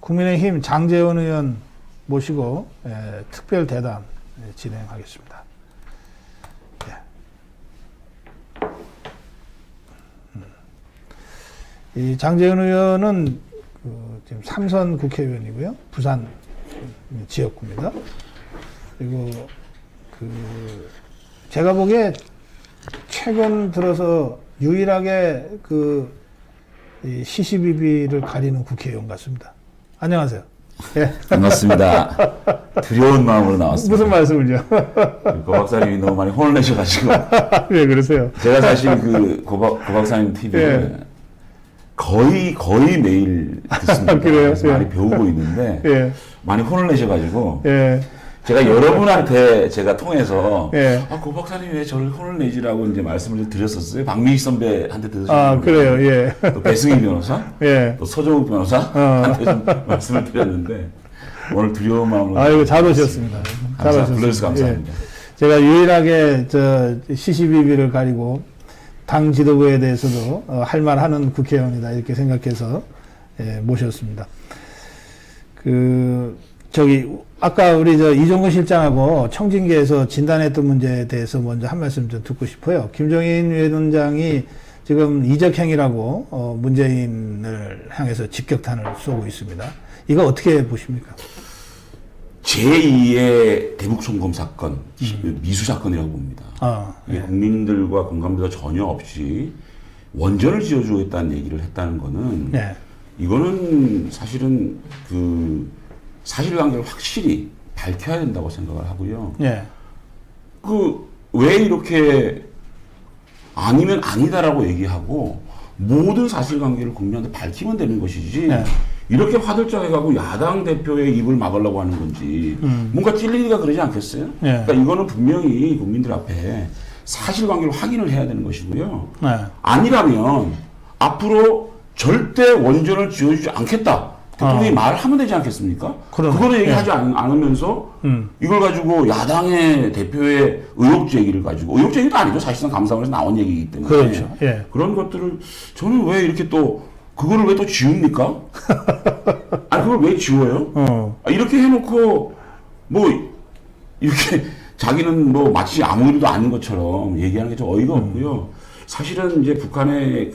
국민의힘 장제원 의원 모시고 특별 대담 진행하겠습니다. 이 장제원 의원은 지금 3선 국회의원이고요. 부산 지역구입니다. 그리고 제가 보기에 최근 들어서 유일하게 이 시시비비를 가리는 국회의원 같습니다. 안녕하세요. 예. 반갑습니다. 두려운 마음으로 나왔습니다. 무슨 말씀을요? 고 박사님이 너무 많이 혼을 내셔가지고. 왜 그러세요? 제가 사실 고 박사님 TV를 예. 거의 매일 듣습니다. 그래요? 그래서 예. 많이 배우고 있는데 예. 많이 혼을 내셔가지고 예. 제가 여러분한테 제가 통해서 예. 고 박사님이 왜 저를 혼을 내지라고 이제 말씀을 드렸었어요. 박민희 선배한테 들으셨어요. 아, 그래요. 예. 또 배승희 변호사, 예. 또 서정욱 변호사한테 좀 말씀을 드렸는데 오늘 두려운 마음으로. 아이고, 잘 오셨습니다. 잘 오셨습니다. 불러주셔서 감사합니다. 예. 제가 유일하게 시시비비를 가리고 당 지도부에 대해서도 할 말하는 국회의원이다 이렇게 생각해서 모셨습니다. 아까 우리 이종근 실장하고 청진계에서 진단했던 문제에 대해서 먼저 한 말씀 좀 듣고 싶어요. 김종인 위원장이 지금 이적행위라고 문재인을 향해서 직격탄을 쏘고 있습니다. 이거 어떻게 보십니까? 제2의 대북송금 사건, 미수 사건이라고 봅니다. 예. 국민들과 공감대가 전혀 없이 원전을 지어주겠다는 얘기를 했다는 거는 예. 이거는 사실은 사실관계를 확실히 밝혀야 된다고 생각을 하고요. 예. 왜 이렇게 아니면 아니다라고 얘기하고 모든 사실관계를 국민한테 밝히면 되는 것이지 예. 이렇게 화들짝 해가고 야당 대표의 입을 막으려고 하는 건지 뭔가 찔리기가 그러지 않겠어요? 예. 그러니까 이거는 분명히 국민들 앞에 사실관계를 확인을 해야 되는 것이고요. 예. 아니라면 앞으로 절대 원전을 지어주지 않겠다. 대통령이 말을 하면 되지 않겠습니까? 그러네. 그거는 얘기하지 예. 않으면서 이걸 가지고 야당의 대표의 의혹 제기를 가지고 의혹 제기도 아니죠. 사실상 감사원에서 나온 얘기이기 때문에 그렇죠. 예. 그런 것들을 저는 왜 이렇게 그거를 왜 또 지웁니까? 아니 그걸 왜 지워요? 이렇게 해놓고 이렇게 자기는 마치 아무 일도 아닌 것처럼 얘기하는 게 좀 어이가 없고요. 사실은 이제 북한의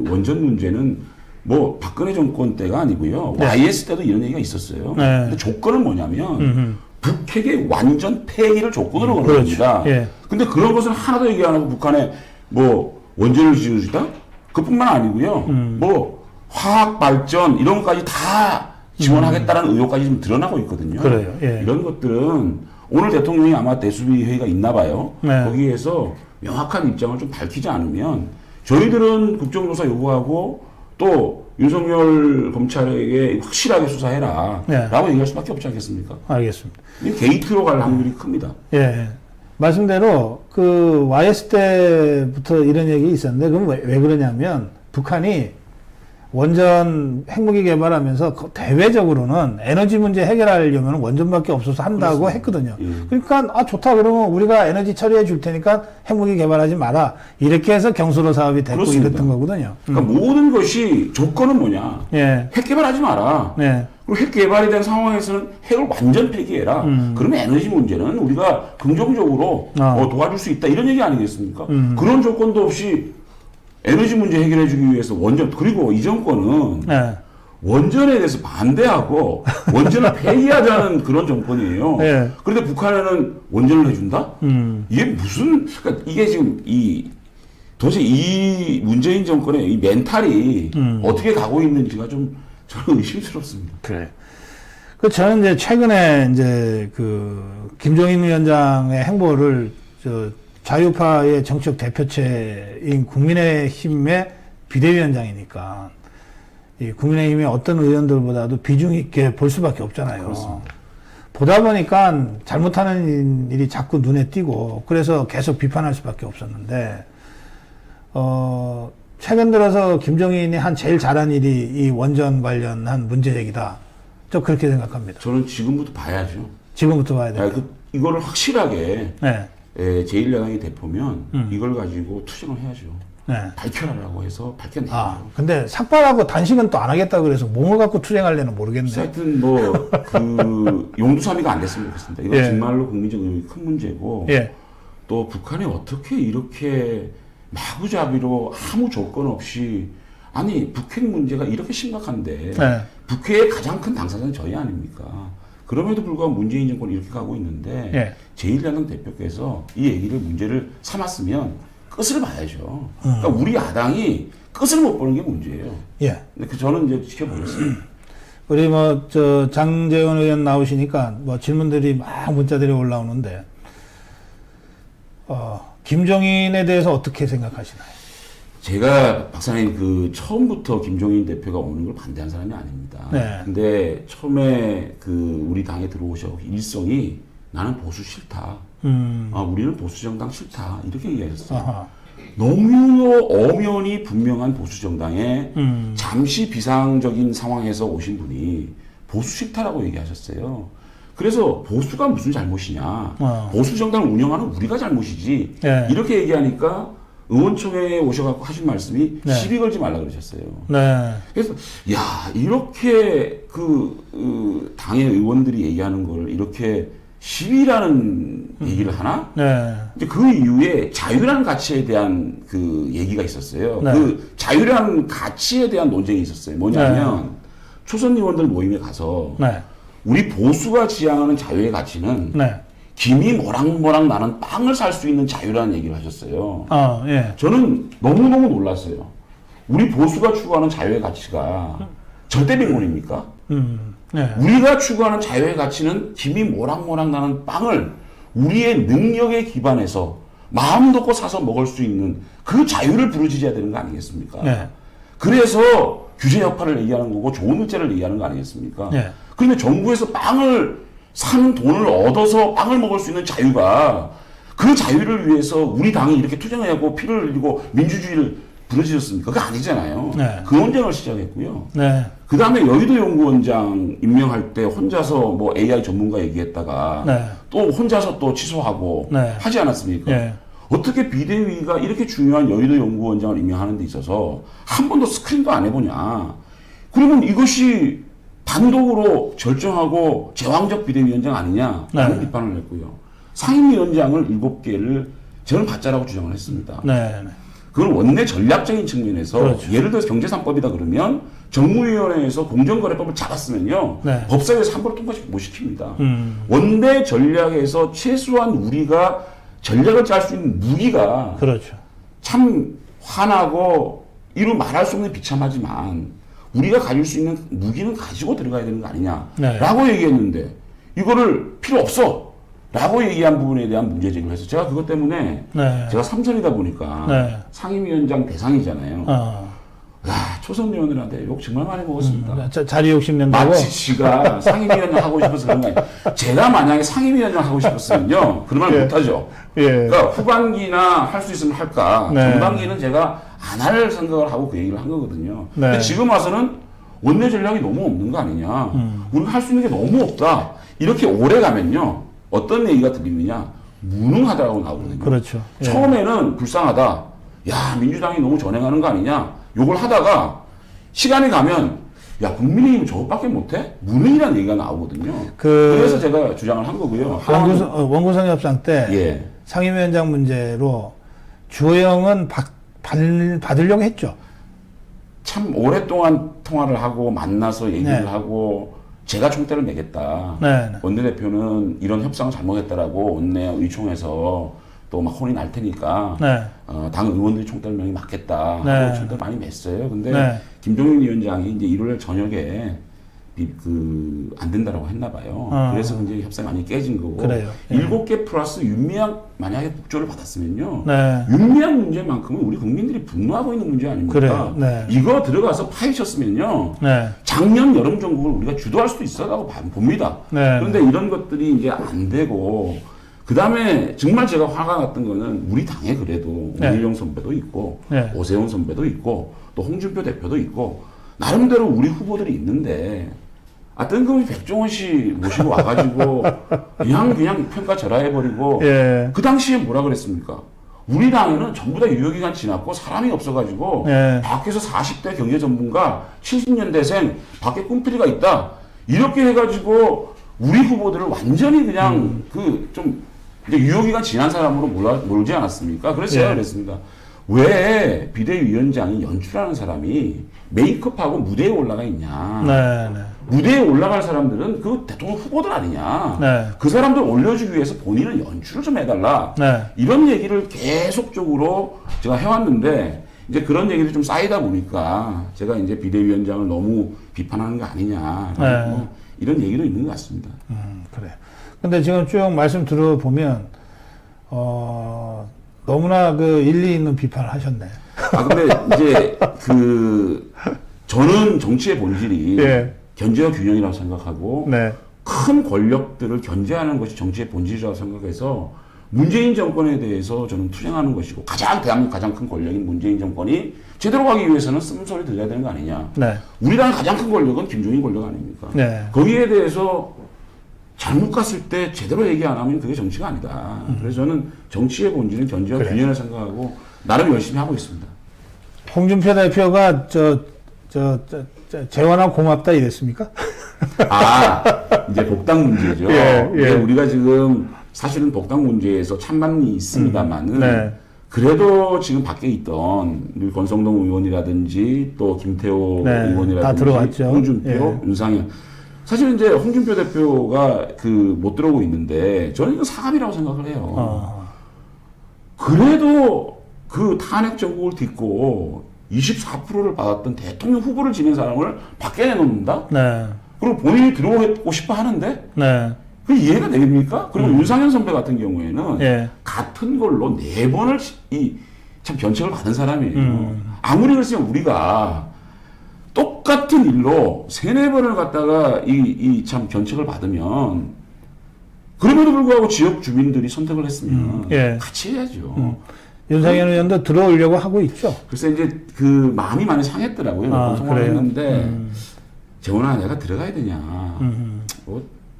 원전 문제는 박근혜 정권 때가 아니고요. 네. YS 때도 이런 얘기가 있었어요. 네. 근데 조건은 뭐냐면 북핵의 완전 폐기를 조건으로 거는 그렇죠. 겁니다. 예. 근데 그런 것은 하나도 얘기 안 하고 북한에 원전을 지어주다? 그뿐만 아니고요. 화학 발전 이런 것까지 다 지원하겠다는 의혹까지 좀 드러나고 있거든요. 그래요. 예. 이런 것들은 오늘 대통령이 아마 대수비 회의가 있나 봐요. 네. 거기에서 명확한 입장을 좀 밝히지 않으면 저희들은 국정조사 요구하고 또 윤석열 검찰에게 확실하게 수사해라 네. 라고 얘기할 수밖에 없지 않겠습니까? 알겠습니다. 이 게이트로 갈 확률이 큽니다. 예. 말씀대로 YS 때부터 이런 얘기 있었는데 그럼 왜 그러냐면 북한이 원전 핵무기 개발하면서 대외적으로는 에너지 문제 해결하려면 원전밖에 없어서 한다고 그렇습니다. 했거든요. 예. 그러니까 좋다 그러면 우리가 에너지 처리해 줄 테니까 핵무기 개발하지 마라. 이렇게 해서 경수로 사업이 됐고 그렇습니다. 이랬던 거거든요. 그러니까 모든 것이 조건은 뭐냐? 예. 핵 개발하지 마라. 네. 그리고 핵 개발이 된 상황에서는 핵을 완전 폐기해라. 그러면 에너지 문제는 우리가 긍정적으로 도와줄 수 있다. 이런 얘기 아니겠습니까? 그런 조건도 없이 에너지 문제 해결해 주기 위해서 그리고 이 정권은 네. 원전에 대해서 반대하고 원전을 폐기하자는 그런 정권이에요. 네. 그런데 북한에는 원전을 해준다? 이게 그러니까 이게 지금 도대체 이 문재인 정권의 이 멘탈이 어떻게 가고 있는지가 좀 저는 의심스럽습니다. 그래. 저는 이제 최근에 김종인 위원장의 행보를 자유파의 정치적 대표체인 국민의힘의 비대위원장이니까 이 국민의힘의 어떤 의원들보다도 비중 있게 볼 수밖에 없잖아요. 그렇습니다. 보다 보니까 잘못하는 일이 자꾸 눈에 띄고 그래서 계속 비판할 수밖에 없었는데 최근 들어서 김종인이 제일 잘한 일이 이 원전 관련한 문제 제기다. 저 그렇게 생각합니다. 저는 지금부터 봐야죠. 지금부터 봐야 돼요. 이거를 확실하게 네. 제1야당이 대표면 이걸 가지고 투쟁을 해야죠. 네. 밝혀라라고 해서 밝혀내요. 근데 삭발하고 단식은 또 안 하겠다 그래서 몸을 갖고 투쟁할래는 모르겠네. 하여튼 뭐 그 용두사미가 안 됐으면 좋겠습니다. 이거 예. 정말로 국민적 의혹이 큰 문제고 예. 또 북한이 어떻게 이렇게 마구잡이로 아무 조건 없이 아니 북핵 문제가 이렇게 심각한데 네. 북핵의 가장 큰 당사자는 저희 아닙니까? 그럼에도 불구하고 문재인 정권이 이렇게 가고 있는데 예. 제1야당 대표께서 이 얘기를 문제를 삼았으면 끝을 봐야죠. 그러니까 우리 야당이 끝을 못 보는 게 문제예요. 예. 근데 저는 이제 지켜보겠습니다. 우리 장재원 의원 나오시니까 질문들이 막 문자들이 올라오는데, 김종인에 대해서 어떻게 생각하시나요? 제가 박사님 처음부터 김종인 대표가 오는 걸 반대한 사람이 아닙니다. 네. 근데 처음에 우리 당에 들어오셔 일성이 나는 보수 싫다. 우리는 보수 정당 싫다. 이렇게 얘기하셨어요. 아하. 너무 엄연히 분명한 보수 정당에 잠시 비상적인 상황에서 오신 분이 보수 싫다라고 얘기하셨어요. 그래서 보수가 무슨 잘못이냐. 보수 정당을 운영하는 우리가 잘못이지. 네. 이렇게 얘기하니까 의원총회에 오셔갖고 하신 말씀이 네. 시비 걸지 말라 그러셨어요. 네. 그래서 이렇게 당의 의원들이 얘기하는 걸 이렇게 시비라는 얘기를 하나? 네. 이제 그 이후에 자유라는 가치에 대한 얘기가 있었어요. 네. 그 자유라는 가치에 대한 논쟁이 있었어요. 뭐냐면 초선 의원들 모임에 가서 네. 우리 보수가 지향하는 자유의 가치는 네. 김이 모락모락 나는 빵을 살 수 있는 자유라는 얘기를 하셨어요. 예. 저는 너무너무 놀랐어요. 우리 보수가 추구하는 자유의 가치가 절대 빈곤입니까? 네. 우리가 추구하는 자유의 가치는 김이 모락모락 나는 빵을 우리의 능력에 기반해서 마음 놓고 사서 먹을 수 있는 그 자유를 부르짖어야 되는 거 아니겠습니까? 네. 그래서 규제 역할을 얘기하는 거고 좋은 의제를 얘기하는 거 아니겠습니까? 네. 그런데 정부에서 빵을 사는 돈을 얻어서 빵을 먹을 수 있는 자유가 그 자유를 위해서 우리 당이 이렇게 투쟁하고 피를 흘리고 민주주의를 부르짖었습니까? 그거 아니잖아요. 네. 그 논쟁을 시작했고요. 네. 그 다음에 여의도 연구원장 임명할 때 혼자서 AI 전문가 얘기했다가 네. 또 혼자서 또 취소하고 네. 하지 않았습니까? 네. 어떻게 비대위가 이렇게 중요한 여의도 연구원장을 임명하는 데 있어서 한 번도 스크린도 안 해보냐. 그러면 이것이 단독으로 결정하고 제왕적 비대위원장 아니냐라는 네. 비판을 했고요. 상임위원장을 7개를 저는 가짜라고 주장을 했습니다. 네. 그건 원내 전략적인 측면에서 그렇죠. 예를 들어서 경제3법이다 그러면 정무위원회에서 공정거래법을 잡았으면요. 네. 법사위에서 함부로 통과 못 시킵니다. 원내 전략에서 최소한 우리가 전략을 짤 수 있는 무기가 그렇죠. 참 화나고 이루 말할 수 없는 비참하지만 우리가 가질 수 있는 무기는 가지고 들어가야 되는 거 아니냐라고 네. 얘기했는데 이거를 필요 없어 라고 얘기한 부분에 대한 문제 제기를 해서 제가 그것 때문에 네. 제가 3선이다 보니까 네. 상임위원장 대상이잖아요. 초선 의원들한테 욕 정말 많이 먹었습니다. 자리 욕심 낸다고? 마치 지가 상임위원장 하고 싶어서 그런 거 아니에요. 제가 만약에 상임위원장 하고 싶었으면요. 그런 말 예. 못하죠. 예. 그러니까 후반기나 할 수 있으면 할까. 네. 전반기는 제가 안 할 생각을 하고 그 얘기를 한 거거든요. 네. 근데 지금 와서는 원내 전략이 너무 없는 거 아니냐. 우리가 할 수 있는 게 너무 없다. 이렇게 오래 가면요. 어떤 얘기가 들리느냐. 무능하다고 나오거든요. 그렇죠. 예. 처음에는 불쌍하다. 야, 민주당이 너무 전행하는 거 아니냐. 욕을 하다가 시간이 가면 야, 국민의힘은 저것밖에 못해? 무능이라는 얘기가 나오거든요. 그래서 제가 주장을 한 거고요. 원구성 협상 때 예. 상임위원장 문제로 주호영은 받으려고 했죠. 참 오랫동안 통화를 하고 만나서 얘기를 네. 하고 제가 총대를 내겠다. 네. 원내대표는 이런 협상을 잘못했다라고 원내 의총에서 또 막 혼이 날 테니까 네. 당 의원들이 총대를 명이 맞겠다 네. 하고 총대를 많이 맸어요. 근데 네. 김종인 위원장이 이제 1월 저녁에 안 된다라고 했나 봐요. 그래서 이제 협상이 많이 깨진 거고. 그래요. 예. 7개 플러스 윤미향 만약에 국조를 받았으면요. 네. 윤미향 문제만큼은 우리 국민들이 분노하고 있는 문제 아닙니까? 그래요. 네. 이거 들어가서 파헤쳤으면요. 네. 작년 여름 정국을 우리가 주도할 수도 있어라고 봅니다. 네. 그런데 이런 것들이 이제 안 되고 그 다음에 정말 제가 화가 났던 거는 우리 당에 그래도 네. 오일영 선배도 있고 네. 오세훈 선배도 있고 또 홍준표 대표도 있고 나름대로 우리 후보들이 있는데 뜬금없이 백종원 씨 모시고 와가지고 그냥 평가 절하해버리고 예. 그 당시에 뭐라 그랬습니까? 우리 당에는 전부 다 유효기간 지났고 사람이 없어가지고 예. 밖에서 40대 경제 전문가 70년대생 밖에 꿈틀이가 있다 이렇게 해가지고 우리 후보들을 완전히 그냥 그 좀 이제 유효기간 지난 사람으로 몰지 않았습니까? 그래서 제가 예. 그랬습니다. 왜 비대위원장이 연출하는 사람이 메이크업하고 무대에 올라가 있냐? 네, 네. 무대에 올라갈 사람들은 그 대통령 후보들 아니냐? 네. 그 사람들 올려주기 위해서 본인은 연출을 좀 해달라. 네. 이런 얘기를 계속적으로 제가 해왔는데 이제 그런 얘기들이 좀 쌓이다 보니까 제가 이제 비대위원장을 너무 비판하는 거 아니냐. 네. 뭐 이런 얘기도 있는 것 같습니다. 그래요. 근데 지금 쭉 말씀 들어보면, 너무나 그 일리 있는 비판을 하셨네. 아, 근데 이제 저는 정치의 본질이 예. 견제와 균형이라고 생각하고 네. 큰 권력들을 견제하는 것이 정치의 본질이라고 생각해서 문재인 정권에 대해서 저는 투쟁하는 것이고 대한민국 가장 큰 권력인 문재인 정권이 제대로 가기 위해서는 쓴소리 들려야 되는 거 아니냐. 네. 우리 당의 가장 큰 권력은 김종인 권력 아닙니까? 네. 거기에 대해서 잘못 갔을 때 제대로 얘기 안 하면 그게 정치가 아니다. 그래서 저는 정치의 본질은 견제와 그래. 균형을 생각하고 나름 열심히 하고 있습니다. 홍준표 대표가 재원아 고맙다 이랬습니까? 아, 이제 복당 문제죠. 예, 예. 근데 우리가 지금 사실은 복당 문제에서 찬반이 있습니다만은 네. 그래도 지금 밖에 있던 우리 권성동 의원이라든지 또 김태호 네, 의원이라든지 다 들어왔죠. 홍준표, 예. 윤상현 사실 이제 홍준표 대표가 못 들어오고 있는데 저는 이거 사감이라고 생각을 해요. 그래도 그 탄핵 정국을 딛고 24%를 받았던 대통령 후보를 지낸 사람을 밖에 내놓는다? 네. 그리고 본인이 들어오고 싶어 하는데? 네. 그 이해가 됩니까? 그리고 윤상현 선배 같은 경우에는 예. 같은 걸로 4번을 참 견책을 받은 사람이에요. 아무리 그랬으면 우리가 똑같은 일로 3-4번을 갖다가 참 견책을 받으면 그럼에도 불구하고 지역 주민들이 선택을 했으면 예. 같이 해야죠. 윤상현 의원도 들어오려고 하고 있죠. 그래서 이제 그 마음이 많이 상했더라고요. 아, 통화를 그래요? 했는데 재원아 내가 들어가야 되냐.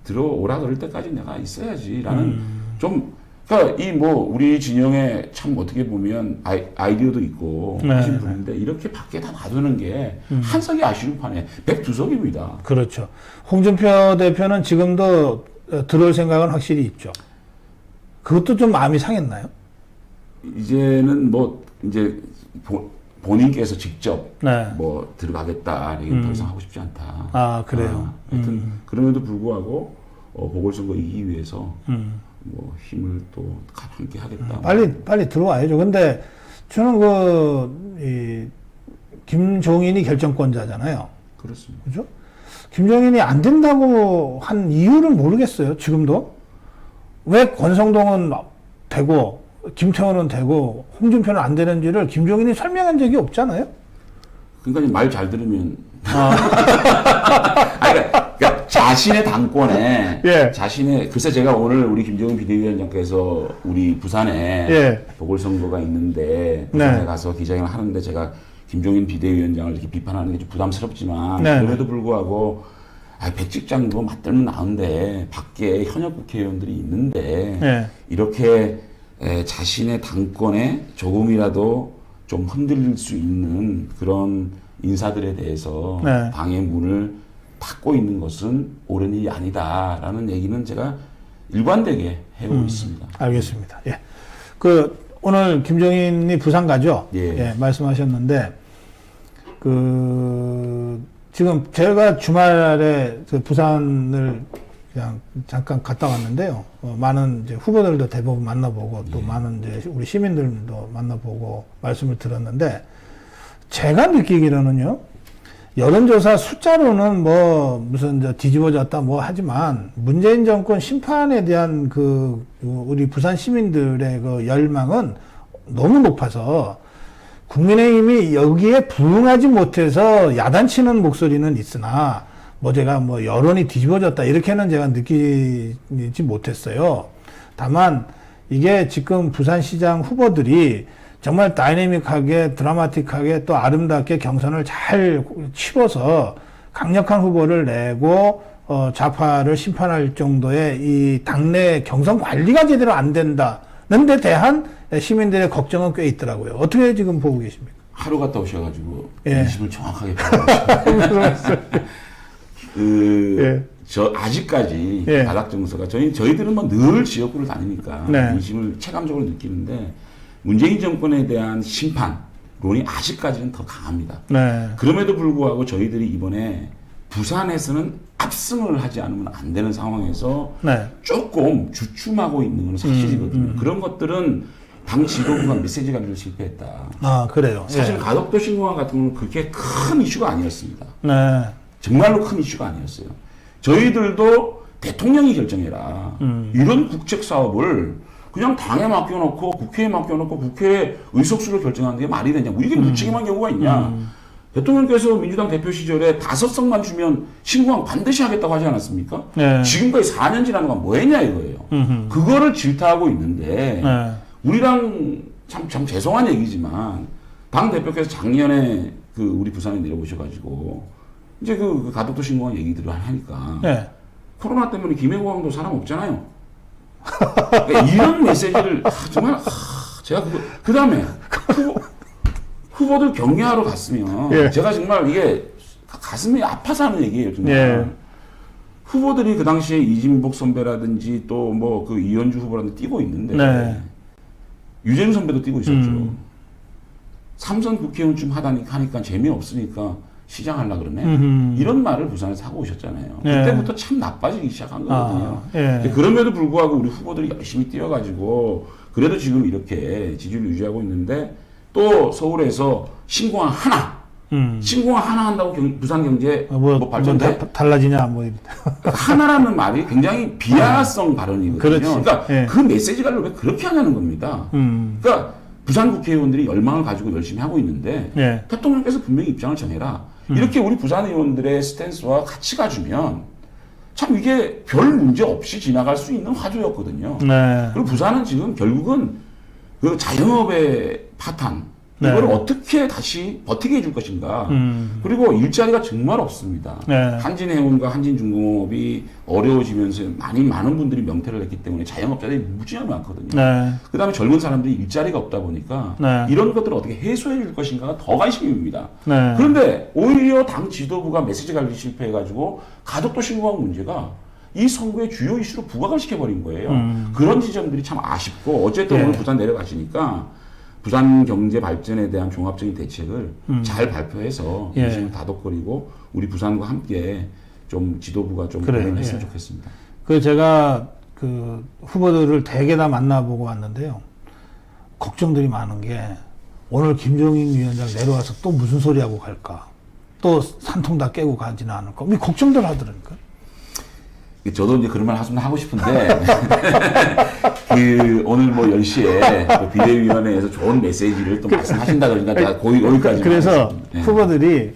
들어오라 그럴 때까지 내가 있어야지라는 좀 그러니까 우리 진영에 참 어떻게 보면 아이디어도 있고 네, 하신 분인데 이렇게 밖에 다 놔두는 게 한석이 아쉬운 판에 102석입니다. 그렇죠. 홍준표 대표는 지금도 들어올 생각은 확실히 있죠. 그것도 좀 마음이 상했나요? 이제는 이제 본인께서 직접 네. 들어가겠다 얘기는 더 이상 하고 싶지 않다. 아, 그래요. 하여튼 그럼에도 불구하고 보궐선거 이기기 위해서 힘을 또 함께 하겠다. 빨리 들어와야죠. 근데 저는 김종인이 결정권자잖아요. 그렇습니다. 그죠? 김종인이 안 된다고 한 이유는 모르겠어요. 지금도. 왜 권성동은 되고 김태원은 되고 홍준표는 안 되는지를 김종인이 설명한 적이 없잖아요. 그러니까 말 잘 들으면 그러니까 자신의 당권에 예. 글쎄 제가 오늘 우리 김종인 비대위원장께서 우리 부산에 예. 보궐선거가 있는데 부산에 네. 가서 기자회견을 하는데 제가 김종인 비대위원장을 이렇게 비판하는 게 좀 부담스럽지만 네. 그럼에도 불구하고 백직장도 맞들면 나은데 밖에 현역 국회의원들이 있는데 네. 이렇게 자신의 당권에 조금이라도 좀 흔들릴 수 있는 그런 인사들에 대해서 네. 당의 문을 닫고 있는 것은 옳은 일이 아니다라는 얘기는 제가 일관되게 해오고 있습니다. 알겠습니다. 예. 오늘 김종인이 부산 가죠? 예. 말씀하셨는데, 지금 제가 주말에 부산을 그냥 잠깐 갔다 왔는데요. 많은 이제 후보들도 대부분 만나보고 또 많은 이제 우리 시민들도 만나보고 말씀을 들었는데 제가 느끼기로는요. 여론조사 숫자로는 무슨 뒤집어졌다 하지만 문재인 정권 심판에 대한 우리 부산 시민들의 열망은 너무 높아서 국민의힘이 여기에 부응하지 못해서 야단치는 목소리는 있으나 제가 여론이 뒤집어졌다 이렇게는 제가 느끼지 못했어요. 다만 이게 지금 부산시장 후보들이 정말 다이내믹하게 드라마틱하게 또 아름답게 경선을 잘 치러서 강력한 후보를 내고 좌파를 심판할 정도의 이 당내 경선 관리가 제대로 안 된다. 는데 대한 시민들의 걱정은 꽤 있더라고요. 어떻게 지금 보고 계십니까? 하루 갔다 오셔가지고 예. 인심을 정확하게 보셨어요. 예. 저 아직까지 예. 바닥 정서가 저희들은 뭐 늘 지역구를 다니니까 네. 인심을 체감적으로 느끼는데 문재인 정권에 대한 심판론이 아직까지는 더 강합니다. 네. 그럼에도 불구하고 저희들이 이번에 부산에서는 압승을 하지 않으면 안 되는 상황에서 네. 조금 주춤하고 있는 건 사실이거든요. 그런 것들은 당 지도부가 메시지 관리를 실패했다. 아, 그래요. 사실 예. 가덕도 신공항 같은 경우는 그렇게 큰 이슈가 아니었습니다. 네. 정말로 큰 이슈가 아니었어요. 저희들도 대통령이 결정해라. 이런 국책 사업을 그냥 당에 맡겨놓고 국회에 맡겨놓고 국회 의석수를 결정하는 게 말이 되냐고. 이게 무책임한 경우가 있냐. 대통령께서 민주당 대표 시절에 5석만 주면 신공항 반드시 하겠다고 하지 않았습니까? 네. 지금까지 4년 지나는 건 뭐 했냐 이거예요. 그거를 질타하고 있는데 네. 우리랑 참 죄송한 얘기지만 당 대표께서 작년에 그 우리 부산에 내려오셔가지고 이제 그 가덕도 신공항 얘기들을 하니까 네. 코로나 때문에 김해공항도 사람 없잖아요. 그러니까 이런 메시지를 정말 제가 그 다음에 후보들 격려하러 갔으면 예. 제가 정말 이게 가슴이 아파서 하는 얘기예요. 정말. 예. 후보들이 그 당시에 이진복 선배라든지 또 뭐 그 이현주 후보라든지 뛰고 있는데 네. 유재명 선배도 뛰고 있었죠. 삼선 국회의원쯤 하니까 재미없으니까 시장 하려고 그러네. 이런 말을 부산에서 하고 오셨잖아요. 네. 그때부터 참 나빠지기 시작한 거거든요. 아, 예. 그럼에도 불구하고 우리 후보들이 열심히 뛰어가지고 그래도 지금 이렇게 지지율을 유지하고 있는데 또 서울에서 신공항 하나 신공항 하나 한다고 부산 경제 뭐 발전돼? 달라지냐 뭐 하나라는 말이 굉장히 비하성 발언이거든요. 그렇지. 그러니까 예. 그 메시지를 왜 그렇게 하냐는 겁니다. 그러니까 부산 국회의원들이 열망을 가지고 열심히 하고 있는데 예. 대통령께서 분명히 입장을 정해라. 이렇게 우리 부산 의원들의 스탠스와 같이 가주면 참 이게 별 문제 없이 지나갈 수 있는 화두였거든요. 네. 그리고 부산은 지금 결국은 그 자영업의 파탄 네. 이걸 어떻게 다시 버티게 해줄 것인가. 그리고 일자리가 정말 없습니다. 네. 한진해운과 한진중공업이 어려워지면서 많은 분들이 명퇴를 했기 때문에 자영업자들이 무지하게 많거든요. 네. 그 다음에 젊은 사람들이 일자리가 없다 보니까 네. 이런 것들을 어떻게 해소해 줄 것인가가 더 관심입니다. 네. 그런데 오히려 당 지도부가 메시지 관리 실패해가지고 가덕도 신공항 문제가 이 선거의 주요 이슈로 부각을 시켜버린 거예요. 그런 지점들이 참 아쉽고 어쨌든 예. 오늘 부산 내려가시니까 부산 경제 발전에 대한 종합적인 대책을 잘 발표해서 예. 지금 다독거리고 우리 부산과 함께 좀 지도부가 좀 그래요. 고민을 했으면 예. 좋겠습니다. 그 제가 그 후보들을 대개 다 만나보고 왔는데요. 걱정들이 많은 게 오늘 김종인 위원장 내려와서 또 무슨 소리 하고 갈까? 또 산통 다 깨고 가지는 않을까? 이 걱정들 하더라니까. 저도 이제 그런 말 하고 싶은데, 오늘 뭐 10시에 비대위원회에서 좋은 메시지를 또 말씀하신다 그러니까 내가 거기까지. 그래서 네. 후보들이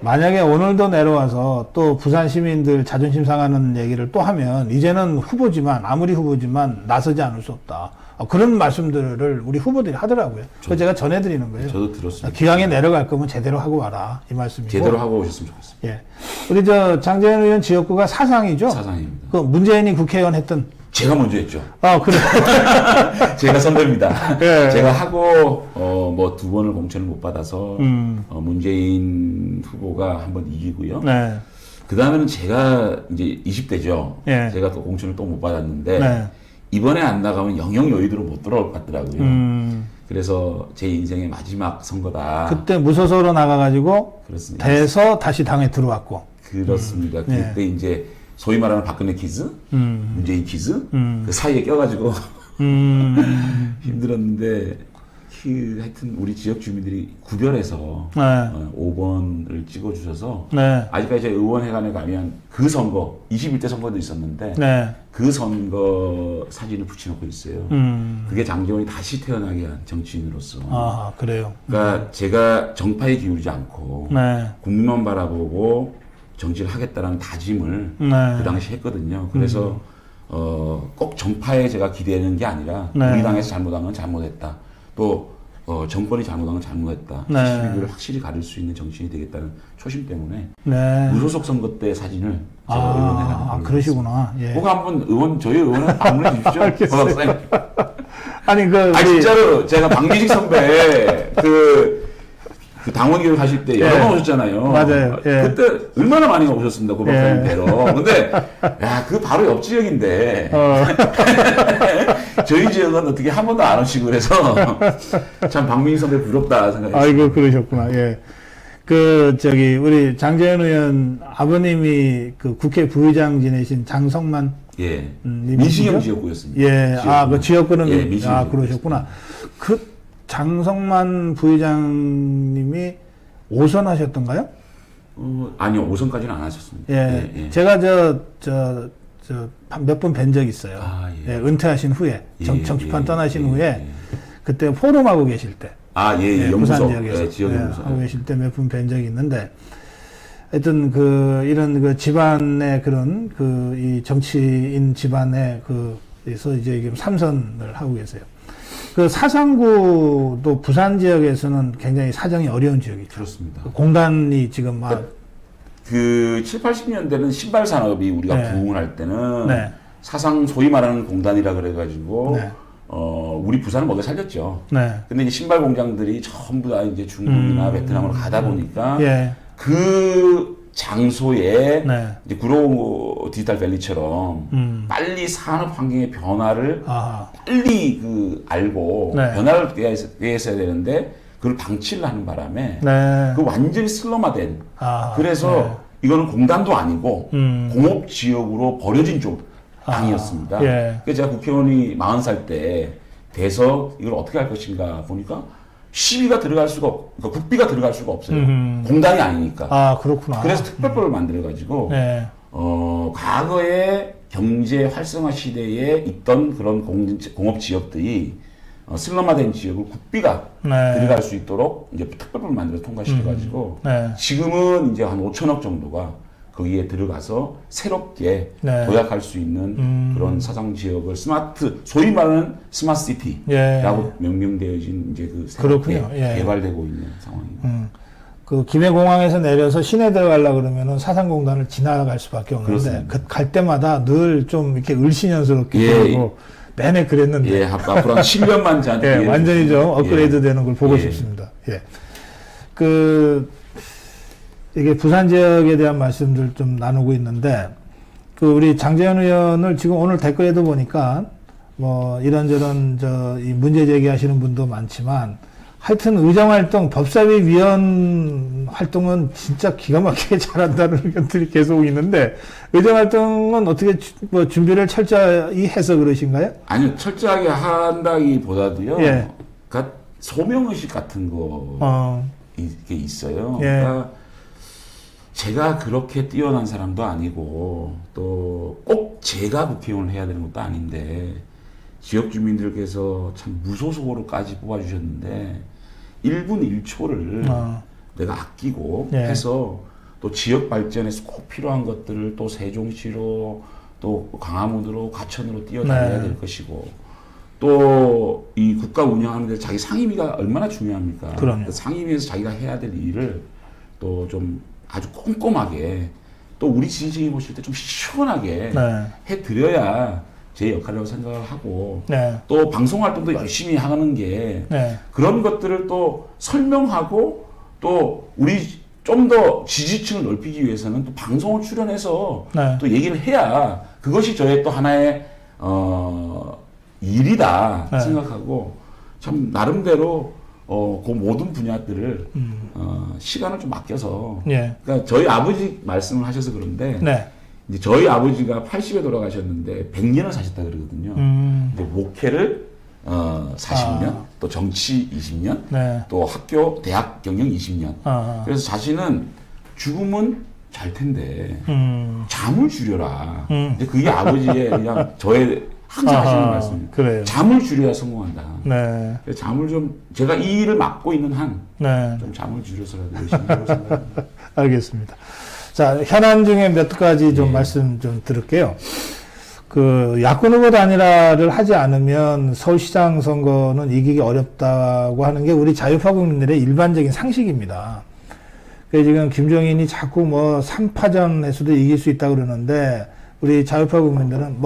만약에 오늘도 내려와서 또 부산 시민들 자존심 상하는 얘기를 또 하면 이제는 후보지만 아무리 후보지만 나서지 않을 수 없다. 그런 말씀들을 우리 후보들이 하더라고요. 그거 제가 전해드리는 거예요. 저도 들었습니다. 기왕에 내려갈 거면 제대로 하고 와라 이 말씀이고. 제대로 하고 오셨으면 좋겠습니다. 예. 우리 저 장재현 의원 지역구가 사상이죠. 사상입니다. 그 문재인이 국회의원 했던. 제가 먼저 했죠. 그래. 제가 선배입니다. 예. 제가 하고 뭐 2번을 공천을 못 받아서 문재인 후보가 한 번 이기고요. 네. 그 다음에는 제가 이제 20대죠. 예. 제가 또 공천을 또 못 받았는데 네. 이번에 안 나가면 영영 여의도로 못 돌아올 것 같더라고요. 그래서 제 인생의 마지막 선거다. 그때 무소속으로 나가가지고 그렇습니다. 돼서 다시 당에 들어왔고. 그렇습니다. 네. 그때 이제 소위 말하는 박근혜 키즈, 문재인 키즈 그 사이에 껴가지고 힘들었는데 하여튼 우리 지역 주민들이 구별해서 네. 5번을 찍어주셔서 네. 아직까지 저희 의원회관에 가면 그 선거 21대 선거도 있었는데 네. 그 선거 사진을 붙여놓고 있어요. 그게 장재원이 다시 태어나게 한 정치인으로서. 아, 그래요. 그러니까 제가 정파에 기울이지 않고 네. 국민만 바라보고 정치를 하겠다라는 다짐을 네. 그 당시 했거든요. 그래서 꼭 정파에 제가 기대는 게 아니라 네. 우리 당에서 잘못한 건 잘못했다. 또 정권이 잘못한 건 잘못했다. 네. 시비를 확실히 가릴 수 있는 정치인이 되겠다는 초심 때문에 네. 무소속 선거 때 사진을 제가 의원회관에 그러시구나. 예. 꼭 한번 저희 의원에 방문해 주십시오. 알겠어요. 아니, 진짜로 제가 박민식 선배 그 당원교육 하실 때 여러 번 오셨잖아요. 맞아요. 예. 그때 얼마나 많이 오셨습니다. 고 박사님 뵈러. 근데, 야, 그 바로 옆 지역인데. 저희 지역은 어떻게 한 번도 안 오시고 그래서 참 박민식 선배 부럽다 생각했어요. 아이고, 그러셨구나. 예. 우리 장재현 의원 아버님이 그 국회 부의장 지내신 장성만. 예. 민식형 지역구였습니다. 예. 그 지역구는. 예, 민식형 그러셨구나. 장성만 부의장님이 5선 하셨던가요? 아니요, 5선까지는 안 하셨습니다. 예. 제가 몇 번 뵌 적 있어요. 예. 은퇴하신 후에, 정치판 떠나신 후에, 그때 포럼하고 계실 때. 연구소. 부산 지역에서. 지역 연구소. 하고 계실 때 몇 번 뵌 적이 있는데, 하여튼 이런 집안의 이 정치인 집안의 그래서 이제 3선을 하고 계세요. 사상구도 부산 지역에서는 굉장히 사정이 어려운 지역이죠. 그렇습니다. 공단이 지금 그 7, 80년대는 신발 산업이 우리가 부흥을 할 때는 네. 사상 소위 말하는 공단이라 그래가지고 네. 우리 부산을 먹여 살렸죠. 네. 근데 이제 신발 공장들이 전부 다 이제 중국이나 베트남으로 가다 보니까 그 장소에 이제 구로 디지털 밸리처럼 빨리 산업 환경의 변화를 빨리 알고 변화를 꾀했어야 되는데 그걸 방치를 하는 바람에 그 완전히 슬럼화된 그래서 이거는 공단도 아니고 공업 지역으로 버려진 쪽 땅이었습니다. 그래서 제가 국회의원이 40살 때 돼서 이걸 어떻게 할 것인가 보니까 시비가 들어갈 수가 그러니까 국비가 들어갈 수가 없어요. 공단이 아니니까. 그렇구나. 그래서 특별법을 만들어가지고 과거에 경제 활성화 시대에 있던 그런 공업 지역들이 슬럼화된 지역을 국비가 들어갈 수 있도록 이제 특별법을 만들어 통과시켜가지고 지금은 이제 한 5천억 정도가 거기에 들어가서 새롭게 도약할 수 있는 그런 사상 지역을 소위 말하는 스마트 시티라고 명명되어진 이제 새롭게 개발되고 있는 상황입니다. 김해공항에서 내려서 시내 들어가려고 그러면은 사상공단을 지나갈 수밖에 없는데 갈 때마다 늘 좀 이렇게 을씨년스럽게 보고 내내 그랬는데 앞으로 한 10년만 저한테 완전히 좀 업그레이드 되는 걸 보고 싶습니다. 이게 부산 지역에 대한 말씀들 좀 나누고 있는데, 우리 장재현 의원을 지금 오늘 댓글에도 보니까, 이런저런, 이 문제 제기하시는 분도 많지만, 하여튼 의정활동, 법사위 위원 활동은 진짜 기가 막히게 잘한다는 의견들이 계속 있는데, 의정활동은 어떻게 준비를 철저히 해서 그러신가요? 아니요, 철저하게 한다기보다도요, 그러니까 소명의식 같은 거, 이게 있어요. 그러니까 제가 그렇게 뛰어난 사람도 아니고 또 꼭 제가 국회의원을 해야 되는 것도 아닌데 지역 주민들께서 참 무소속으로까지 뽑아주셨는데 1분 1초를 내가 아끼고 해서 또 지역 발전에서 꼭 필요한 것들을 또 세종시로 또 광화문으로 과천으로 뛰어다녀야 될 것이고 또 이 국가 운영하는 데 자기 상임위가 얼마나 중요합니까? 그럼요. 상임위에서 자기가 해야 될 일을 또 좀 아주 꼼꼼하게 또 우리 지지층이 보실 때 좀 시원하게 해드려야 제 역할이라고 생각을 하고 또 방송활동도 열심히 하는 게 그런 것들을 또 설명하고 또 우리 좀 더 지지층을 넓히기 위해서는 또 방송을 출연해서 또 얘기를 해야 그것이 저의 또 하나의 일이다 생각하고 참 나름대로 그 모든 분야들을 시간을 좀 맡겨서 그러니까 저희 아버지 말씀을 하셔서 그런데 이제 저희 아버지가 80에 돌아가셨는데 100년을 사셨다 그러거든요. 이제 목회를 40년, 또 정치 20년, 또 학교 대학 경영 20년. 그래서 자신은 죽으면 잘 텐데 잠을 줄여라. 이제 그게 아버지의 그냥 저의 항상 하시는 말씀입니다. 그래요. 잠을 줄여야 성공한다. 그래서 잠을 좀 제가 이 일을 맡고 있는 한 좀 잠을 줄여서라도 열심히 하고 생각합니다. 알겠습니다. 자, 현안 중에 몇 가지 좀 말씀 좀 드릴게요. 야권 후보 단일화를 하지 않으면 서울시장 선거는 이기기 어렵다고 하는 게 우리 자유파 국민들의 일반적인 상식입니다. 그래서 지금 김종인이 자꾸 3파전에서도 이길 수 있다 그러는데 우리 자유파 국민들은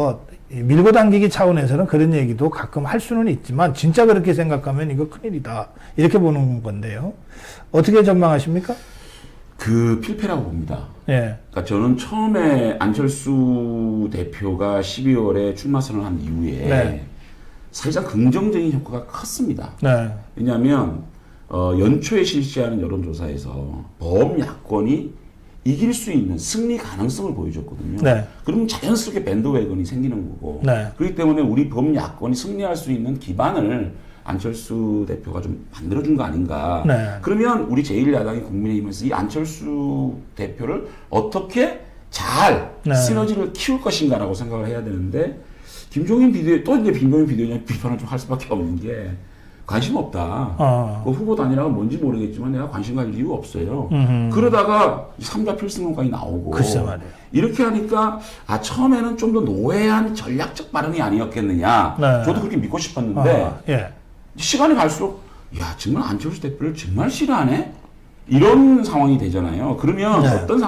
밀고 당기기 차원에서는 그런 얘기도 가끔 할 수는 있지만 진짜 그렇게 생각하면 이거 큰일이다. 이렇게 보는 건데요. 어떻게 전망하십니까? 그 필패라고 봅니다. 예. 그러니까 저는 처음에 안철수 대표가 12월에 출마 선언한 이후에 네. 사실상 긍정적인 효과가 컸습니다. 네. 왜냐하면 연초에 실시하는 여론조사에서 범야권이 이길 수 있는 승리 가능성을 보여줬거든요. 네. 그러면 자연스럽게 밴드웨건이 생기는 거고 네. 그렇기 때문에 우리 범야권이 승리할 수 있는 기반을 안철수 대표가 좀 만들어준 거 아닌가. 네. 그러면 우리 제1야당이 국민의힘에서 이 안철수 대표를 어떻게 잘 네. 시너지를 키울 것인가라고 생각을 해야 되는데 김종인 비대위 또 이제 김종인 비대위원장 비판을 좀 할 수밖에 없는 게 관심 없다. 그 후보 단일화가 뭔지 모르겠지만 내가 관심 가질 이유가 없어요. 그러다가 3자 필승론까지 나오고 글쎄 말이에요. 이렇게 하니까 처음에는 좀 더 노회한 전략적 발언이 아니었겠느냐. 네. 저도 그렇게 믿고 싶었는데 예. 시간이 갈수록 야 정말 안철수 대표를 정말 싫어하네? 이런 상황이 되잖아요. 그러면 네. 어떤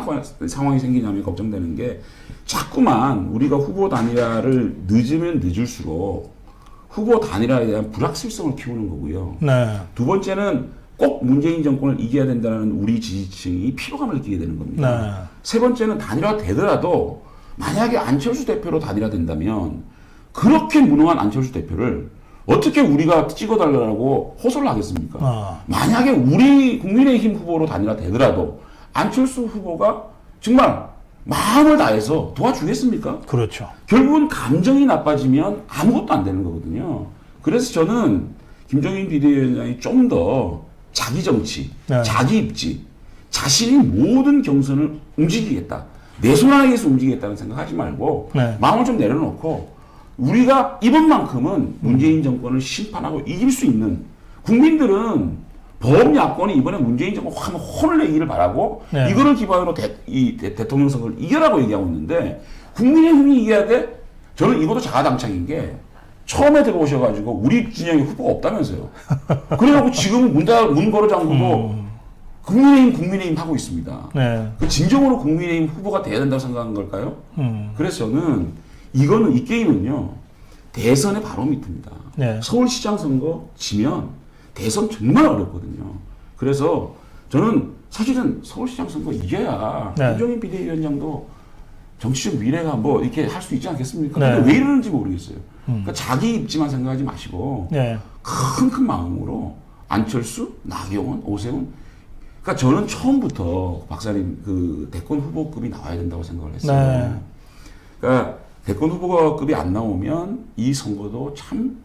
상황이 생기냐면 걱정되는 게 자꾸만 우리가 후보 단일화를 늦으면 늦을수록 후보 단일화에 대한 불확실성을 키우는 거고요. 네. 두 번째는 꼭 문재인 정권을 이겨야 된다는 우리 지지층이 피로감을 느끼게 되는 겁니다. 네. 세 번째는 단일화 되더라도 만약에 안철수 대표로 단일화 된다면 그렇게 무능한 안철수 대표를 어떻게 우리가 찍어달라고 호소를 하겠습니까? 만약에 우리 국민의힘 후보로 단일화 되더라도 안철수 후보가 정말 마음을 다해서 도와주겠습니까? 그렇죠. 결국은 감정이 나빠지면 아무것도 안 되는 거거든요. 그래서 저는 김종인 비대위원장이 좀 더 자기 정치, 네. 자기 입지, 자신이 모든 경선을 움직이겠다. 내 손 안에서 움직이겠다는 생각하지 말고 네. 마음을 좀 내려놓고 우리가 이번만큼은 문재인 정권을 심판하고 이길 수 있는 국민들은 범야권이 이번에 문재인 정권 한번 혼을 내기를 바라고 네. 이거를 기반으로 대통령 선거를 이겨라고 얘기하고 있는데 국민의힘이 이겨야 돼? 저는 이것도 자가당착인 게 처음에 들어오셔가지고 우리 진영에 후보가 없다면서요. 그래갖고 지금 문 걸어 잠그고 국민의힘 하고 있습니다. 네. 그 진정으로 국민의힘 후보가 돼야 된다고 생각한 걸까요? 그래서 저는 이 게임은요 대선의 바로미터입니다. 네. 서울시장 선거 지면 대선 정말 어렵거든요. 그래서 저는 사실은 서울시장 선거 이겨야 네. 김종인 비대위원장도 정치적 미래가 뭐 이렇게 할 수 있지 않겠습니까? 네. 근데 왜 이러는지 모르겠어요. 그러니까 자기 입지만 생각하지 마시고 네. 큰 마음으로 안철수, 나경원, 오세훈. 그러니까 저는 처음부터 박사님 그 대권 후보급이 나와야 된다고 생각을 했어요. 네. 그러니까 대권 후보급이 안 나오면 이 선거도 참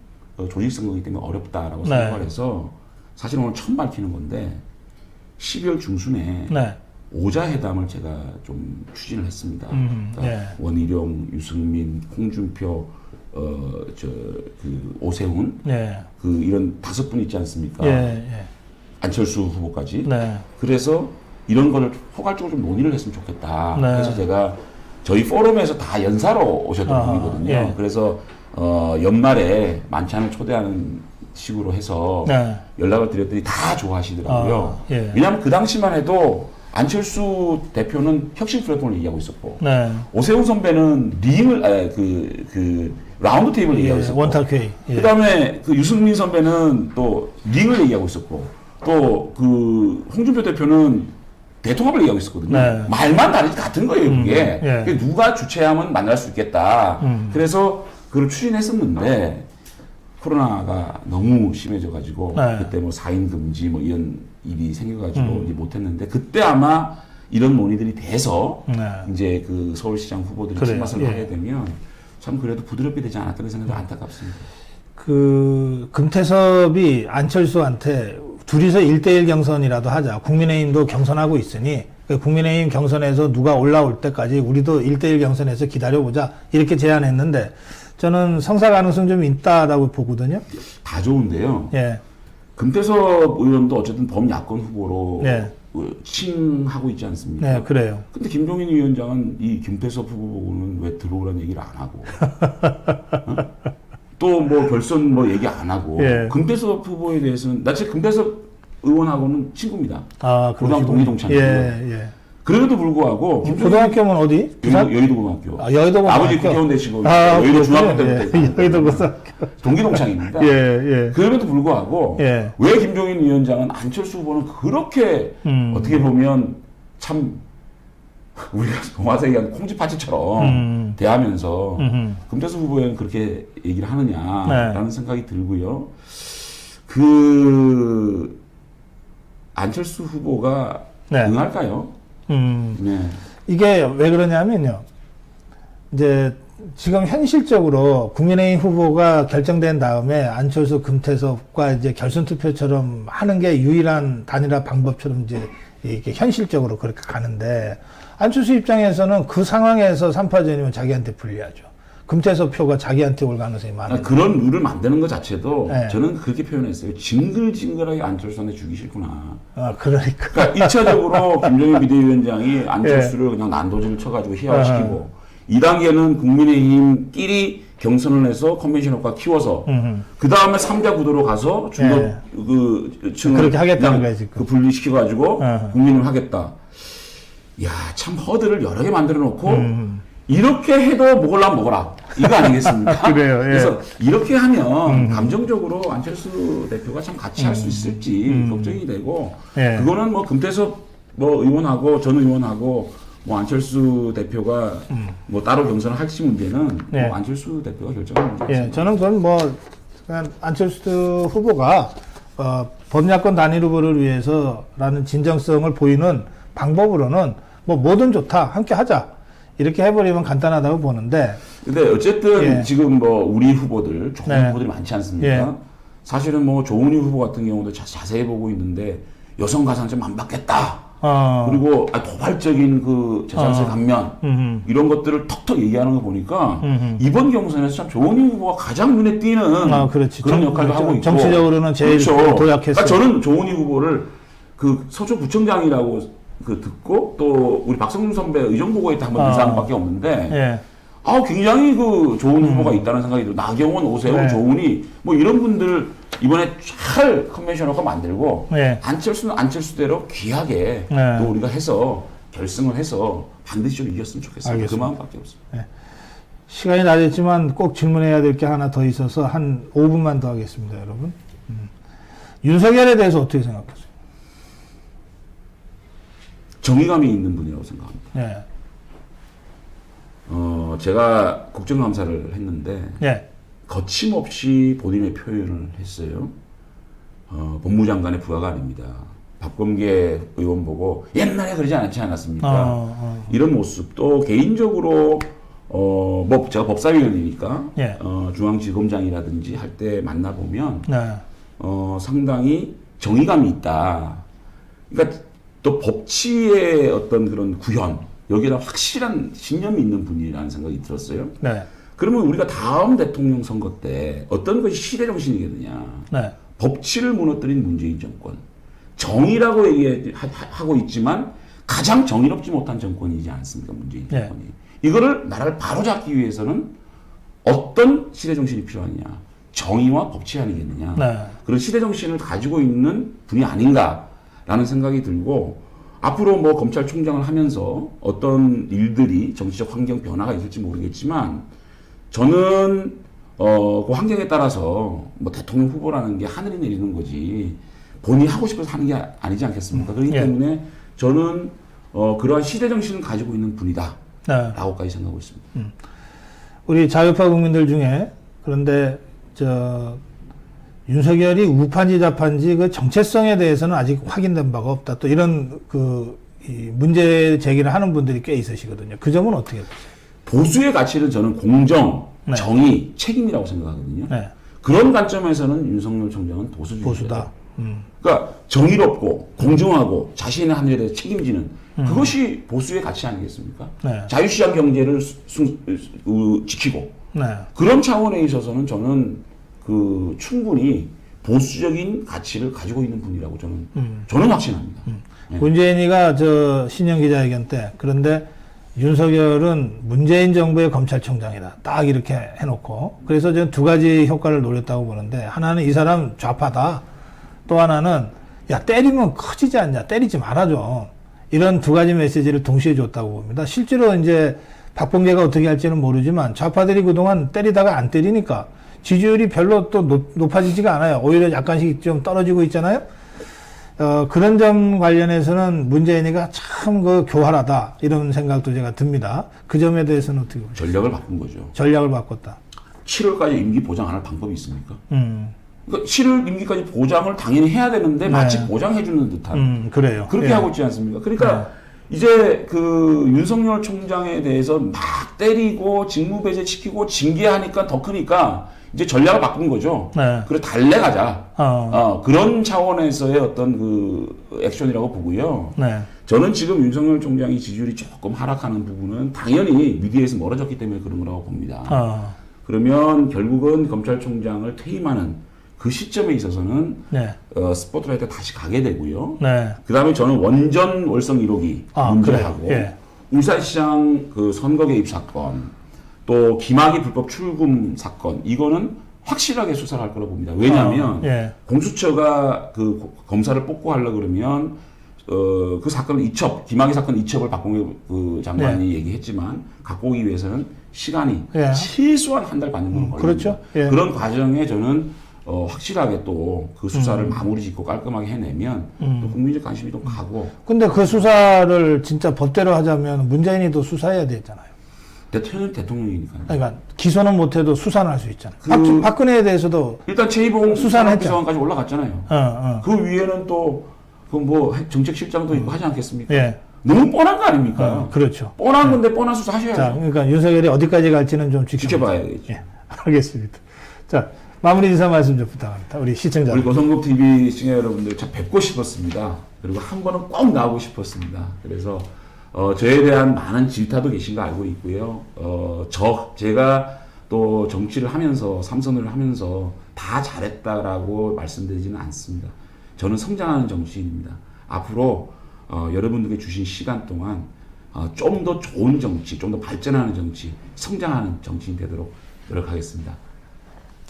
조직 선거이기 때문에 어렵다라고 네. 생각을 해서 사실 오늘 처음 밝히는 건데 12월 중순에 네. 오자회담을 제가 좀 추진을 했습니다. 그러니까 네. 원희룡, 유승민, 홍준표, 그 오세훈, 네. 그 이런 5분 있지 않습니까? 예. 예. 안철수 후보까지. 네. 그래서 이런 거를 포괄적으로 좀 논의를 했으면 좋겠다. 네. 그래서 제가 저희 포럼에서 다 연사로 오셨던 분이거든요. 예. 그래서 연말에 만찬을 초대하는 식으로 해서 네. 연락을 드렸더니 다 좋아하시더라고요. 예. 왜냐하면 그 당시만 해도 안철수 대표는 혁신 플랫폼을 얘기하고 있었고 네. 오세훈 선배는 링을 라운드 테이블을 얘기하고 있었고 원탁회의. 예. 그다음에 그 유승민 선배는 또 링을 얘기하고 있었고 또 그 홍준표 대표는 대통합을 얘기하고 있었거든요. 네. 말만 다르지 같은 거예요, 그게. 예. 그게 누가 주최하면 만날 수 있겠다. 그래서 그걸 추진했었는데 코로나가 너무 심해져가지고 네. 그때 뭐 4인 금지 뭐 이런 일이 생겨가지고 이제 못했는데 그때 아마 이런 논의들이 돼서 네. 이제 그 서울시장 후보들이 그래요. 출마를 예. 하게 되면 참 그래도 부드럽게 되지 않았다는 생각이 안타깝습니다. 그 금태섭이 안철수한테 둘이서 1대1 경선이라도 하자. 국민의힘도 경선하고 있으니 그 국민의힘 경선에서 누가 올라올 때까지 우리도 1대1 경선에서 기다려보자. 이렇게 제안했는데 저는 성사 가능성 좀 있다라고 보거든요. 다 좋은데요. 예. 금태섭 의원도 어쨌든 범야권 후보로 네. 칭하고 있지 않습니까? 네, 그래요. 근데 김종인 위원장은 이 김태섭 후보 보고는 왜 들어오라는 얘기를 안 하고 또 뭐 결선 뭐 얘기 안 하고 예. 금태섭 후보에 대해서는 나 진짜 금태섭 의원하고는 친구입니다. 아, 고등학교 동기동창이고. 예, 예. 그럼에도 불구하고 고등학교면 어디? 부산? 여의도 고등학교. 아, 여의도 고등학교. 아버지 국회의원 되시고 아, 여의도 중학교 그렇군요. 때부터 예, 여의도 고등학교. 동기동창입니다. 예, 예. 그럼에도 불구하고 예. 왜 김종인 위원장은 안철수 후보는 그렇게 어떻게 보면 참 우리가 동화서 얘기한 콩쥐팥쥐처럼 대하면서 금태섭 후보에는 그렇게 얘기를 하느냐라는 생각이 들고요. 그 안철수 후보가 네. 응할까요? 네. 이게 왜 그러냐면요. 이제 지금 현실적으로 국민의힘 후보가 결정된 다음에 안철수, 금태섭과 이제 결선 투표처럼 하는 게 유일한 단일화 방법처럼 이제 이게 현실적으로 그렇게 가는데 안철수 입장에서는 그 상황에서 3파전이면 자기한테 불리하죠. 금태섭 표가 자기한테 올 가능성이 많아요. 그런 룰을 만드는 것 자체도 네. 저는 그렇게 표현했어요. 징글징글하게 안철수한테 주기 싫구나. 그러니까. 그러니까 1차적으로 김종인 비대위원장이 안철수를 그냥 난도질을 쳐가지고 희화화시키고 2단계는 국민의힘끼리 경선을 해서 컨벤션 효과 키워서 그 다음에 3자 구도로 가서 중도 예. 그 층을 그렇게 하겠다는 그냥 거야, 지금. 그 분리시켜가지고 국민을 하겠다. 야, 참 허들을 여러 개 만들어 놓고 이렇게 해도 먹으려면 먹어라. 이거 아니겠습니까? 그래요, 예. 그래서 이렇게 하면 감정적으로 안철수 대표가 참 같이 할 수 있을지 걱정이 되고 예. 그거는 뭐 금태섭 뭐 의원하고 전 의원하고 뭐 안철수 대표가 뭐 따로 경선을 할지 문제는 예. 뭐 안철수 대표가 결정하는 예, 문제입니다. 저는 그건 뭐 그냥 안철수 후보가 범야권 단일 후보를 위해서라는 진정성을 보이는 방법으로는 뭐 뭐든 좋다, 함께 하자 이렇게 해버리면 간단하다고 보는데. 근데 어쨌든 예. 지금 뭐 우리 후보들 좋은 네. 후보들이 많지 않습니까? 예. 사실은 뭐 조은희 후보 같은 경우도 자세히 보고 있는데 여성 가산점 안 받겠다. 그리고 도발적인 그 재산세 감면 이런 것들을 턱턱 얘기하는 거 보니까 이번 경선에서 참 조은희 후보가 가장 눈에 띄는 그렇지. 그런 역할도 하고 있고 정치적으로는 제일 그렇죠. 도약했어요. 그러니까 저는 조은희 후보를 그 서초구청장이라고 그 듣고 또 우리 박성준 선배 의정보고에 때 한번 인사한 밖에 없는데 예. 굉장히 그 좋은 후보가 있다는 생각이 들어요. 나경원, 오세훈, 네. 조은희 뭐 이런 분들 이번에 잘 컨벤션을 만들고 네. 안철수는 안철수대로 귀하게 네. 또 우리가 해서 결승을 해서 반드시 좀 이겼으면 좋겠어요. 그 알겠습니다. 마음밖에 없습니다. 시간이 다 됐지만 꼭 질문해야 될 게 하나 더 있어서 한 5분만 더 하겠습니다, 여러분. 윤석열에 대해서 어떻게 생각하세요? 정의감이 있는 분이라고 생각합니다. 예. 제가 국정감사를 했는데 예. 거침없이 본인의 표현을 했어요. 법무장관의 부하가 아닙니다. 박범계 의원 보고 옛날에 그러지 않았습니까? 이런 모습도 개인적으로 뭐 제가 법사위원이니까 예. 중앙지검장이라든지 할 때 만나보면 네. 상당히 정의감이 있다. 그러니까 또 법치의 어떤 그런 구현 여기에다 확실한 신념이 있는 분이라는 생각이 들었어요. 네. 그러면 우리가 다음 대통령 선거 때 어떤 것이 시대 정신이겠느냐. 네. 법치를 무너뜨린 문재인 정권. 정의라고 얘기하고 있지만 가장 정의롭지 못한 정권이지 않습니까? 문재인 네. 정권이. 이거를 나라를 바로잡기 위해서는 어떤 시대 정신이 필요하느냐. 정의와 법치 아니겠느냐. 네. 그런 시대 정신을 가지고 있는 분이 아닌가라는 생각이 들고 앞으로 뭐 검찰총장을 하면서 어떤 일들이 정치적 환경 변화가 있을지 모르겠지만 저는 그 환경에 따라서 뭐 대통령 후보라는 게 하늘이 내리는 거지 본인이 하고 싶어서 하는 게 아니지 않겠습니까? 그렇기 예. 때문에 저는 그러한 시대 정신을 가지고 있는 분이다 네. 라고까지 생각하고 있습니다. 우리 자유파 국민들 중에 그런데 윤석열이 우파인지 좌파인지 그 정체성에 대해서는 아직 확인된 바가 없다. 또 이런 이 문제 제기를 하는 분들이 꽤 있으시거든요. 그 점은 어떻게 보세요? 보수의 가치는 저는 공정, 네. 정의, 책임이라고 생각하거든요. 네. 그런 관점에서는 윤석열 총장은 보수주의다. 보수다. 그러니까 정의롭고 공정하고 자신의 한 일에 대해서 책임지는 그것이 보수의 가치 아니겠습니까? 네. 자유시장 경제를 지키고 네. 그런 차원에 있어서는 저는 충분히 보수적인 가치를 가지고 있는 분이라고 저는 확신합니다. 네. 문재인이가 신년 기자회견 때 그런데 윤석열은 문재인 정부의 검찰총장이다. 딱 이렇게 해놓고 그래서 저는 두 가지 효과를 노렸다고 보는데 하나는 이 사람 좌파다. 또 하나는 야 때리면 커지지 않냐. 때리지 말아줘. 이런 두 가지 메시지를 동시에 줬다고 봅니다. 실제로 이제 박범계가 어떻게 할지는 모르지만 좌파들이 그동안 때리다가 안 때리니까 지지율이 별로 또 높아지지가 않아요. 오히려 약간씩 좀 떨어지고 있잖아요. 그런 점 관련해서는 문재인이가 참 교활하다 이런 생각도 제가 듭니다. 그 점에 대해서는 어떻게 보세요? 전략을 바꾼 거죠. 전략을 바꿨다. 7월까지 임기 보장 안 할 방법이 있습니까? 그러니까 7월 임기까지 보장을 당연히 해야 되는데 마치 네. 보장해주는 듯한 그래요. 그렇게 예. 하고 있지 않습니까? 그러니까 이제 그 윤석열 총장에 대해서 막 때리고 직무배제 시키고 징계하니까 더 크니까 이제 전략을 바꾼 거죠. 네. 그래 달래가자. 그런 차원에서의 어떤 그 액션이라고 보고요. 네. 저는 지금 윤석열 총장이 지지율이 조금 하락하는 부분은 당연히 미디어에서 멀어졌기 때문에 그런 거라고 봅니다. 그러면 결국은 검찰총장을 퇴임하는 그 시점에 있어서는 네. 스포트라이트가 다시 가게 되고요. 네. 그 다음에 저는 원전 월성 1호기 문제하고 그래요. 예. 울산시장 그 선거 개입 사건 또 김학의 불법 출금 사건 이거는 확실하게 수사를 할 거라고 봅니다. 왜냐하면 예. 공수처가 그 검사를 뽑고 하려고 그러면 그 사건 김학의 사건 이첩을 박봉계 그 장관이 얘기했지만 갖고 오기 위해서는 시간이 예. 최소한 한 달 반년 걸립니다. 그렇죠. 예. 그런 과정에 저는 확실하게 또 그 수사를 마무리 짓고 깔끔하게 해내면 또 국민적 관심이 좀 가고. 근데 그 수사를 진짜 법대로 하자면 문재인이 또 수사해야 되잖아요. 대통령이니까요. 그러니까 기소는 못해도 수사는 할 수 있잖아요. 박근혜에 대해서도 일단 최이봉 수사는 했죠. 비서관까지 올라갔잖아요. 그 위에는 또 그 뭐 정책실장도 있고 하지 않겠습니까? 예. 너무 뻔한 거 아닙니까? 그렇죠. 뻔한 건데 뻔한 수사 하셔야죠. 자, 그러니까 윤석열이 어디까지 갈지는 좀 지켜봐야겠죠. 예, 알겠습니다. 자, 마무리 인사 말씀 좀 부탁합니다. 우리 시청자. 우리 고성급 TV 시청자 여러분들 참 뵙고 싶었습니다. 그리고 한 번은 꼭 나오고 싶었습니다. 그래서 저에 대한 많은 질타도 계신 거 알고 있고요. 제가 또 정치를 하면서 삼선을 하면서 다 잘했다라고 말씀드리지는 않습니다. 저는 성장하는 정치인입니다. 앞으로 여러분들께 주신 시간 동안 좀 더 좋은 정치, 좀 더 발전하는 정치, 성장하는 정치인 되도록 노력하겠습니다.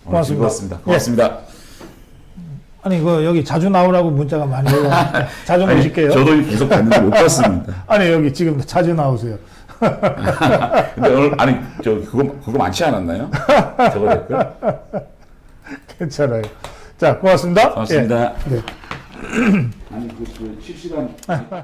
고맙습니다. 즐거웠습니다. 고맙습니다. 아니, 여기 자주 나오라고 문자가 많이 오고 자주 모실게요. 저도 계속 봤는데 못 봤습니다. 아니, 여기 지금 자주 나오세요. 근데 오늘 그거 많지 않았나요? 저거 댓글? 괜찮아요. 자, 고맙습니다. 고맙습니다. 예. 네. 아니 그 실시간